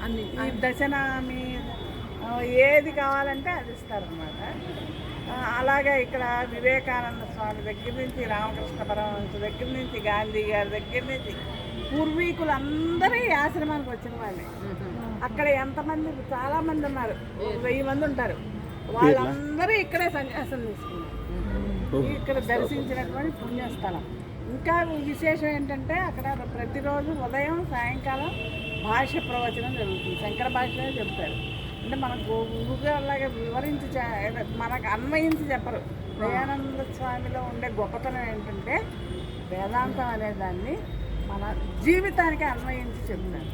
ఈ దశనామి ఏది కావాలంటే అది ఇస్తారనమాట. అలాగే ఇక్కడ వివేకానంద స్వామి దగ్గర నుంచి, రామకృష్ణ పరమహంస దగ్గర నుంచి, గాంధీ గారి దగ్గర నుంచి పూర్వీకులందరూ ఈ ఆశ్రమానికి వచ్చిన వాళ్ళే. అక్కడ ఎంతమంది, చాలామంది ఉన్నారు, 1000 మంది ఉంటారు. వాళ్ళందరూ ఇక్కడే సన్యాసం తీసుకున్నారు. ఇక్కడ దర్శించినటువంటి పుణ్యస్థలం. ఇంకా విశేషం ఏంటంటే అక్కడ ప్రతిరోజు ఉదయం సాయంకాలం భాష్య ప్రవచనం జరుగుతుంది. శంకర భాష్యమే చెప్తారు. అంటే మనకు గురుగారులాగా వివరించి మనకు అన్వయించి చెప్పరు. దయానంద స్వామిలో ఉండే గొప్పతనం ఏంటంటే వేదాంతం అనేదాన్ని మన జీవితానికి అన్వయించి చెప్తారు.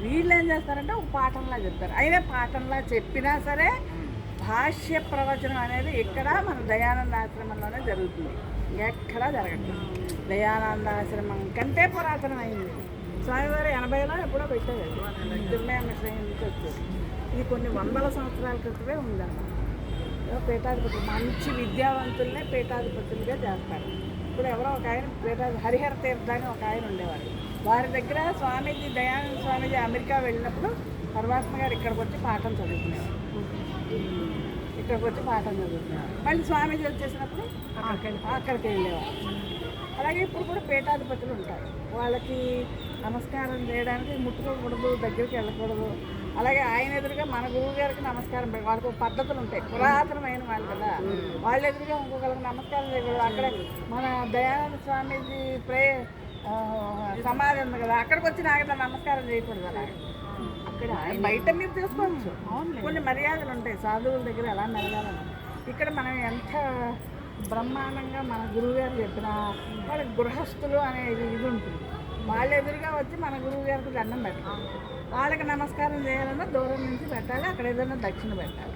వీళ్ళు ఏం చేస్తారంటే ఒక పాఠంలా చెప్తారు. అయినా పాఠంలా చెప్పినా సరే భాష్య ప్రవచనం అనేది ఇక్కడ మన దయానంద ఆశ్రమంలోనే జరుగుతుంది. ఎక్కడా జరగట్లేదు. దయానంద ఆశ్రమం కంటే పురాతనమైంది. స్వామివారు 80లో ఎప్పుడో పెట్టారు. నుంచి వచ్చేది. ఇది కొన్ని వందల సంవత్సరాల క్రితమే ఉందన్నమాట. పీఠాధిపతులు మంచి విద్యావంతులనే పీఠాధిపతులుగా చేస్తారు. ఇప్పుడు ఎవరో ఒక ఆయన హరిహర తీర్థ అని ఒక ఆయన ఉండేవారు. వారి దగ్గర స్వామీజీ, దయానంద స్వామీజీ అమెరికా వెళ్ళినప్పుడు పరమాత్మ గారు ఇక్కడికి వచ్చి పాఠం చదువుకునేవారు. ఇక్కడికి వచ్చి పాఠం చదువుకునేవారు. మళ్ళీ స్వామీజీ వచ్చేసినప్పుడు అక్కడికి వెళ్ళేవారు. అలాగే ఇప్పుడు కూడా పీఠాధిపతులు ఉంటారు. వాళ్ళకి నమస్కారం చేయడానికి ముట్టుకోకూడదు, దగ్గరికి వెళ్ళకూడదు. అలాగే ఆయన ఎదురుగా మన గురువు గారికి నమస్కారం పెట్టాలి. వాళ్ళకి పద్ధతులు ఉంటాయి, పురాతనమైన వాళ్ళు కదా. వాళ్ళ ఎదురుగా ఇంకొకరికి నమస్కారం చేయకూడదు. అక్కడ మన దయానంద స్వామీజీ సమాధి ఉంది కదా, అక్కడికి వచ్చి నాకు నమస్కారం చేయకూడదు. అలాగే అక్కడ బయట మీరు చేసుకోవచ్చు, కొన్ని మర్యాదలు ఉంటాయి సాధువుల దగ్గర ఎలా మెలగాలని. ఇక్కడ మనం ఎంత బ్రహ్మాండంగా మన గురువుగారు చెప్పినా వాళ్ళకి గృహస్థులు అనేది ఇది ఉంటుంది. వాళ్ళ ఎదురుగా వచ్చి మన గురువు గారికి దండం పెట్టాలి. వాళ్ళకి నమస్కారం చేయాలన్నా దూరం నుంచి పెట్టాలి, అక్కడ ఏదైనా దక్షిణ పెట్టాలి.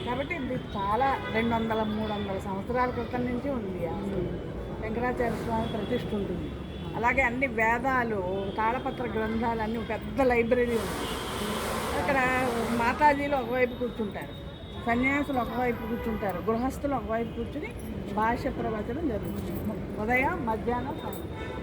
కాబట్టి ఇది చాలా 200-300 సంవత్సరాల క్రితం నుంచి ఉంది. అసలు శంకరాచార్య స్వామి ప్రతిష్ఠ ఉంటుంది. అలాగే అన్ని వేదాలు, తాళపత్ర గ్రంథాలు అన్నీ పెద్ద లైబ్రరీ ఉంది. అక్కడ మాతాజీలు ఒకవైపు కూర్చుంటారు, సన్యాసులు ఒకవైపు కూర్చుంటారు, గృహస్థులు ఒకవైపు కూర్చుని భాష్య ప్రవచనం జరుగుతుంది. ఉదయం, మధ్యాహ్నం, సాయంత్రం.